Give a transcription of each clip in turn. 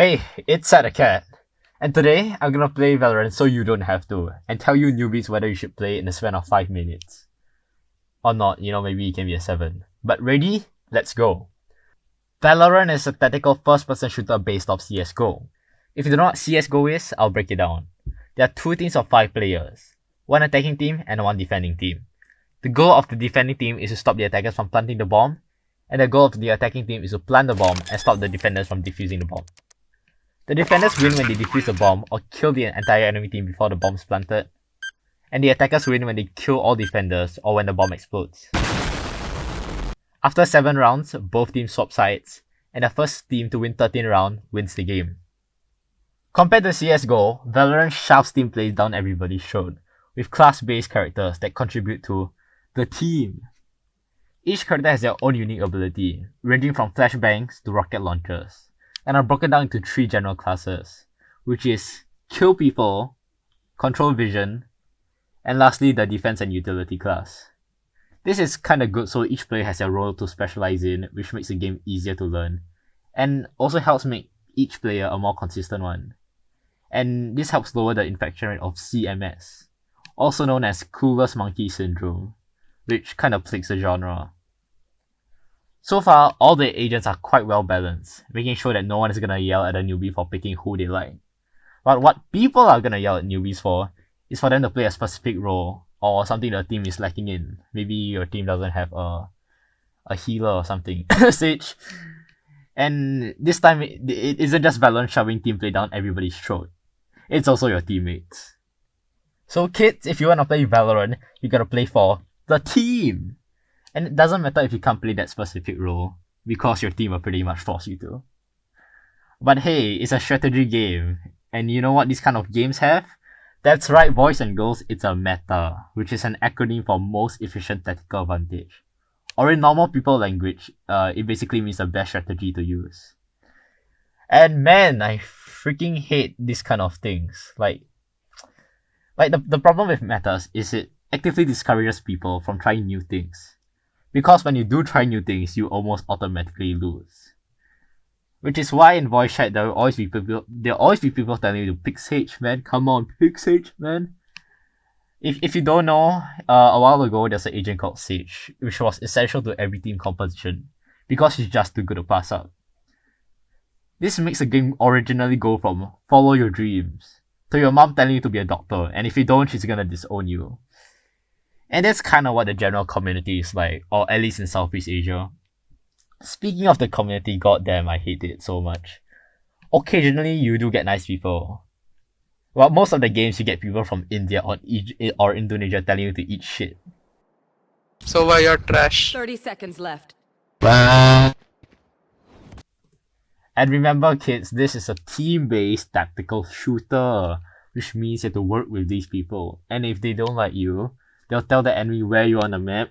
Hey, it's Cat, and today I'm gonna play Valorant so you don't have to, and tell you newbies whether you should play in the span of 5 minutes. Or not, maybe it can be a 7. But ready? Let's go. Valorant is a tactical first-person shooter based off CSGO. If you don't know what CSGO is, I'll break it down. There are 2 teams of 5 players, one attacking team and one defending team. The goal of the defending team is to stop the attackers from planting the bomb, and the goal of the attacking team is to plant the bomb and stop the defenders from defusing the bomb. The defenders win when they defuse the bomb or kill the entire enemy team before the bomb is planted, and the attackers win when they kill all defenders or when the bomb explodes. After 7 rounds, both teams swap sides, and the first team to win 13 rounds wins the game. Compared to CSGO, Valorant shoves team plays down everybody's throat, with class-based characters that contribute to the team. Each character has their own unique ability, ranging from flashbangs to rocket launchers, and are broken down into 3 general classes, which is kill people, control vision, and lastly the defense and utility class. This is kinda good so each player has their role to specialize in, which makes the game easier to learn, and also helps make each player a more consistent one. And this helps lower the infection rate of CMS, also known as Coolest Monkey Syndrome, which kinda plagues the genre. So far, all the agents are quite well balanced, making sure that no one is gonna yell at a newbie for picking who they like. But what people are gonna yell at newbies for is for them to play a specific role or something the team is lacking in. Maybe your team doesn't have a healer or something. Sage. And this time, it isn't just Valorant shoving team play down everybody's throat. It's also your teammates. So kids, if you wanna play Valorant, you gotta play for the team! And it doesn't matter if you can't play that specific role, because your team will pretty much force you to. But hey, it's a strategy game, and you know what these kind of games have? That's right, boys and girls, it's a meta, which is an acronym for most efficient tactical advantage. Or in normal people language, it basically means the best strategy to use. And man, I freaking hate these kind of things. Like the problem with metas is it actively discourages people from trying new things. Because when you do try new things, you almost automatically lose. Which is why in voice chat there'll always be people telling you to pick Sage, man. Come on, pick Sage, man. If you don't know, a while ago there's an agent called Sage, which was essential to every team composition, because she's just too good to pass up. This makes the game originally go from follow your dreams to your mom telling you to be a doctor, and if you don't, she's gonna disown you. And that's kind of what the general community is like, or at least in Southeast Asia. Speaking of the community, goddamn, I hate it so much. Occasionally, you do get nice people. Well, most of the games you get people from India or Indonesia telling you to eat shit. So why you're trash? 30 seconds left. And remember kids, this is a team-based tactical shooter, which means you have to work with these people. And if they don't like you, they'll tell the enemy where you are on the map,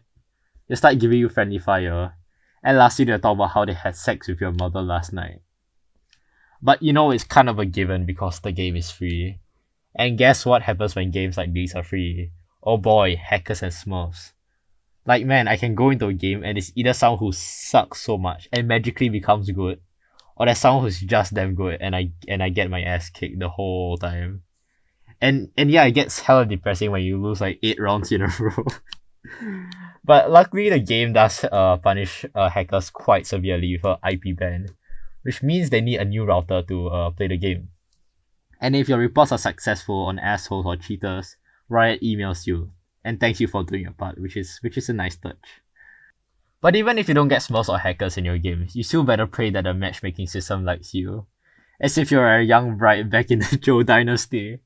they'll start giving you friendly fire, and lastly they'll talk about how they had sex with your mother last night. But it's kind of a given because the game is free. And guess what happens when games like these are free? Oh boy, hackers and smurfs. Like man, I can go into a game and it's either someone who sucks so much and magically becomes good, or there's someone who's just damn good and I get my ass kicked the whole time. And yeah, it gets hella depressing when you lose like 8 rounds in a row. But luckily the game does punish hackers quite severely with an IP ban, which means they need a new router to play the game. And if your reports are successful on assholes or cheaters, Riot emails you and thanks you for doing your part, which is a nice touch. But even if you don't get smurfs or hackers in your game, you still better pray that the matchmaking system likes you, as if you're a young bride back in the Zhou dynasty.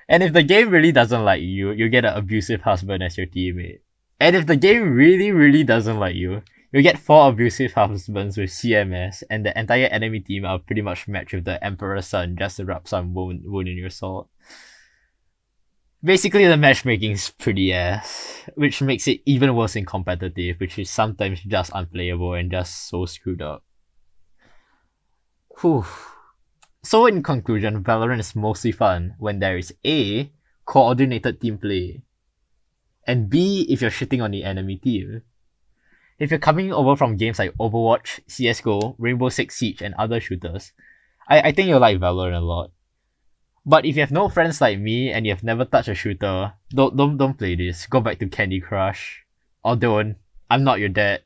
And if the game really doesn't like you, you get an abusive husband as your teammate. And if the game really, really doesn't like you, you get 4 abusive husbands with CMS, and the entire enemy team are pretty much matched with the Emperor's son just to rub some wound in your soul. Basically, the matchmaking is pretty ass, which makes it even worse in competitive, which is sometimes just unplayable and just so screwed up. Whew. So in conclusion, Valorant is mostly fun when there is A, coordinated team play, and B, if you're shitting on the enemy team. If you're coming over from games like Overwatch, CSGO, Rainbow Six Siege, and other shooters, I think you'll like Valorant a lot. But if you have no friends like me and you have never touched a shooter, don't play this. Go back to Candy Crush. Or don't. I'm not your dad.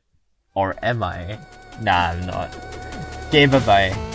Or am I? Nah, I'm not. Okay, bye bye.